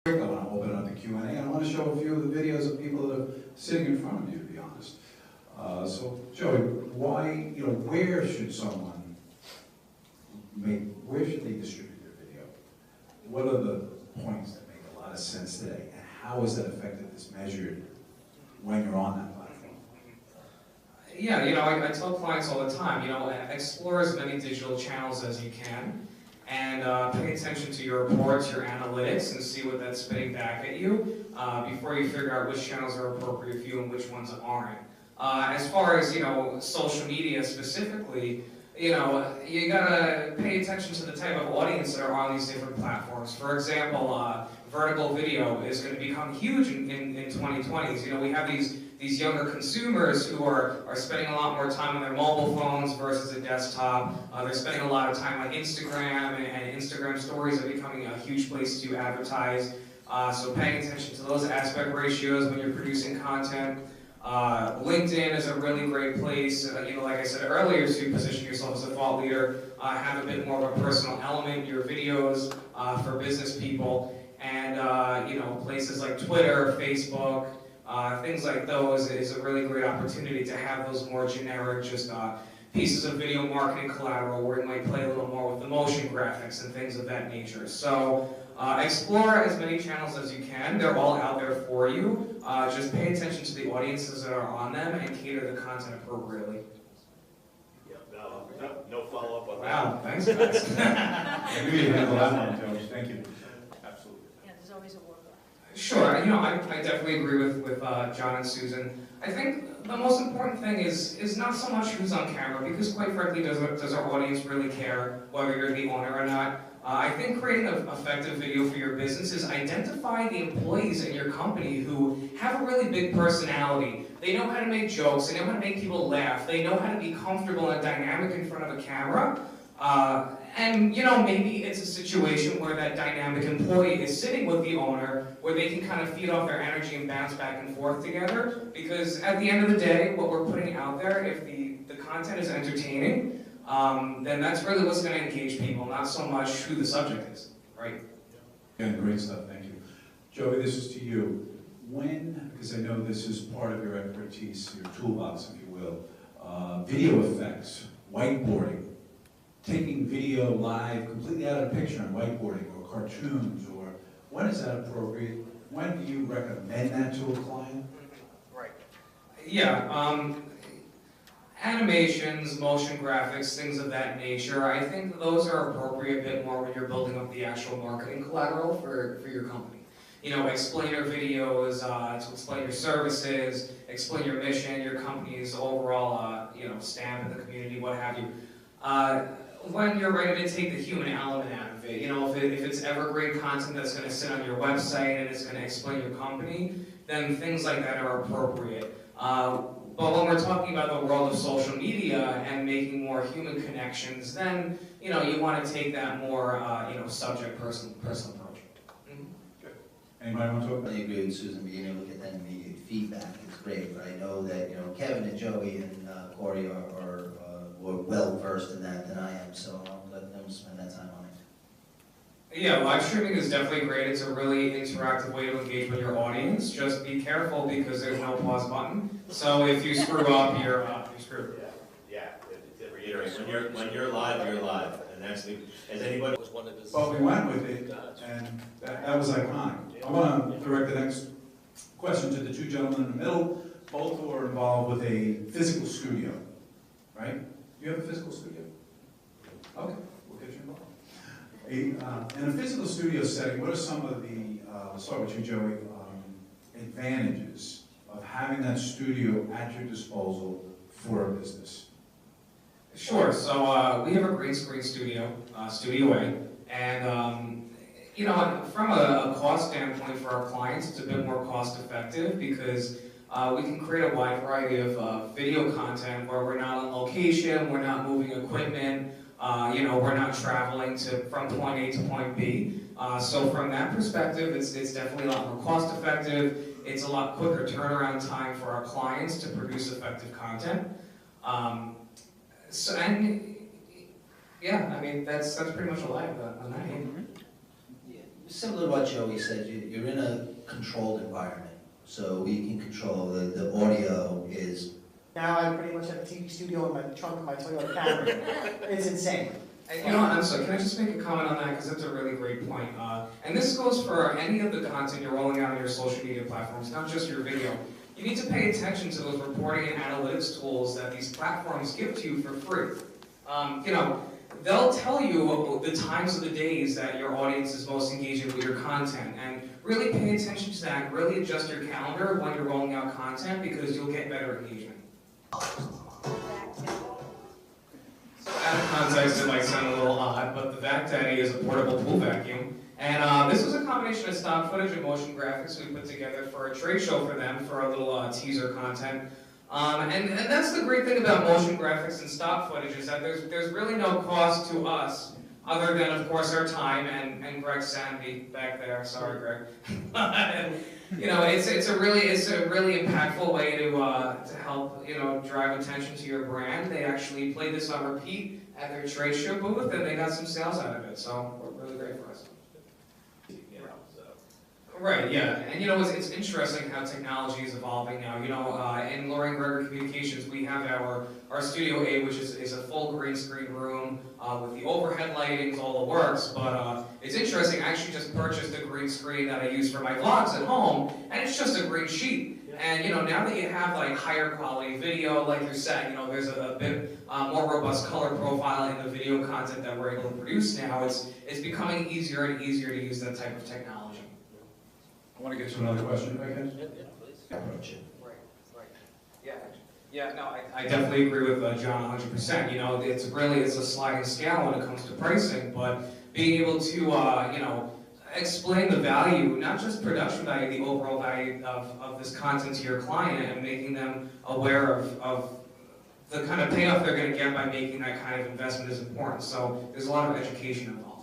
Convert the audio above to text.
I want to open up the Q&A, and I want to show a few of the videos of people that are sitting in front of you, to be honest. So, Joey, why, where should someone where should they distribute their video? What are the points that make a lot of sense today, and how is that effectiveness measured when you're on that platform? Yeah, I tell clients all the time, explore as many digital channels as you can, and pay attention to your reports, your analytics, and see what that's spitting back at you before you figure out which channels are appropriate for you and which ones aren't. As far as, social media specifically, you gotta pay attention to the type of audience that are on these different platforms. For example, vertical video is going to become huge in 2020s. We have these younger consumers who are spending a lot more time on their mobile phones versus a desktop. They're spending a lot of time on Instagram, and Instagram stories are becoming a huge place to advertise. So paying attention to those aspect ratios when you're producing content. LinkedIn is a really great place, like I said earlier, to position yourself as a thought leader, have a bit more of a personal element in your videos for business people, and places like Twitter, Facebook, things like those is a really great opportunity to have those more generic, just pieces of video marketing collateral where you might play a little more with the motion graphics and things of that nature. So explore as many channels as you can. They're all out there for you. Just pay attention to the audiences that are on them and cater the content appropriately. Yeah, no follow-up on that. Wow, thanks guys. Maybe you handle that one, Joey. Thank you. Absolutely. Yeah, there's always a workaround. Sure, I definitely agree with John and Susan. I think the most important thing is not so much who's on camera, because quite frankly, does our audience really care whether you're the owner or not? I think creating an effective video for your business is identify the employees in your company who have a really big personality. They know how to make jokes, they know how to make people laugh, they know how to be comfortable and dynamic in front of a camera. And maybe it's a situation where that dynamic employee is sitting with the owner, where they can kind of feed off their energy and bounce back and forth together. Because at the end of the day, what we're putting out there, if the content is entertaining, then that's really what's going to engage people, not so much who the subject is, right? Yeah, great stuff, thank you. Joey, this is to you. Because I know this is part of your expertise, your toolbox, if you will, video effects, whiteboarding, taking video live completely out of the picture on whiteboarding or cartoons, or when is that appropriate? When do you recommend that to a client? Right. Yeah, animations, motion graphics, things of that nature, I think those are appropriate a bit more when you're building up the actual marketing collateral for your company. Explainer videos to explain your services, explain your mission, your company's overall, stamp in the community, what have you. When you're ready to take the human element out of it, if it's evergreen content that's going to sit on your website and it's going to explain your company, then things like that are appropriate. But when we're talking about the world of social media and making more human connections, then you want to take that more subject personal approach. Good. Anybody want to talk? I agree with Susan. Being able to get that immediate feedback is great, but I know that Kevin and Joey and Corey are well versed in that than I am, so I'll let them spend that time on it. Yeah, live streaming is definitely great. It's a really interactive way to engage with your audience. Just be careful because there's no pause button. So if you screw up, you're screwed. Yeah. To reiterate, when you're live, and that's as anybody was one of the. But we went with it, and that was iconic. I want to direct the next question to the two gentlemen in the middle. Both who are involved with a physical studio, right? Do you have a physical studio? Okay, we'll get you involved. In a physical studio setting, what are some of the, let's start with you, Joey, advantages of having that studio at your disposal for a business? Sure. So we have a green screen studio, Studio A, and from a cost standpoint for our clients, it's a bit more cost effective because we can create a wide variety of video content where we're not on location, we're not moving equipment, we're not traveling from point A to point B. So from that perspective, it's definitely a lot more cost effective. It's a lot quicker turnaround time for our clients to produce effective content. Yeah, I mean that's pretty much a lie on that. Similar to what Joey said, you're in a controlled environment, so we can control the audio is. Now I pretty much have a TV studio in my trunk of my Toyota Camry. It's insane. And, you know, I'm sorry, can I just make a comment on that, because that's a really great point. And this goes for any of the content you're rolling out on your social media platforms, not just your video. You need to pay attention to those reporting and analytics tools that these platforms give to you for free. You know, they'll tell you the times of the days that your audience is most engaging with your content, and really pay attention to that, and really adjust your calendar when you're rolling out content, because you'll get better engagement. So out of context, it might sound a little odd, but the Vac Daddy is a portable pool vacuum. And this was a combination of stock footage and motion graphics we put together for a trade show for them, for a little teaser content. And that's the great thing about motion graphics and stock footage, is that there's really no cost to us, other than, of course, our time and Greg's sanity back there. Sorry, Greg. You know, it's a really impactful way to help, you know, drive attention to your brand. They actually played this on repeat at their trade show booth, and they got some sales out of it. So, really great for us. Right, yeah, and you know, it's interesting how technology is evolving now. You know, in Loring Gregory Communications, we have our Studio A, which is a full green screen room with the overhead lightings, all the works. But it's interesting, I actually just purchased a green screen that I use for my vlogs at home, and it's just a green sheet. And you know, now that you have like higher quality video, like you said, you know, there's a bit more robust color profile in the video content that we're able to produce now. It's becoming easier and easier to use that type of technology. I want to get to another question, if I can. Please. Approach it. Right. Yeah, no, I definitely agree with John 100%. You know, it's a sliding scale when it comes to pricing, but being able to, you know, explain the value, not just production value, the overall value of this content to your client, and making them aware of the kind of payoff they're going to get by making that kind of investment is important. So there's a lot of education involved.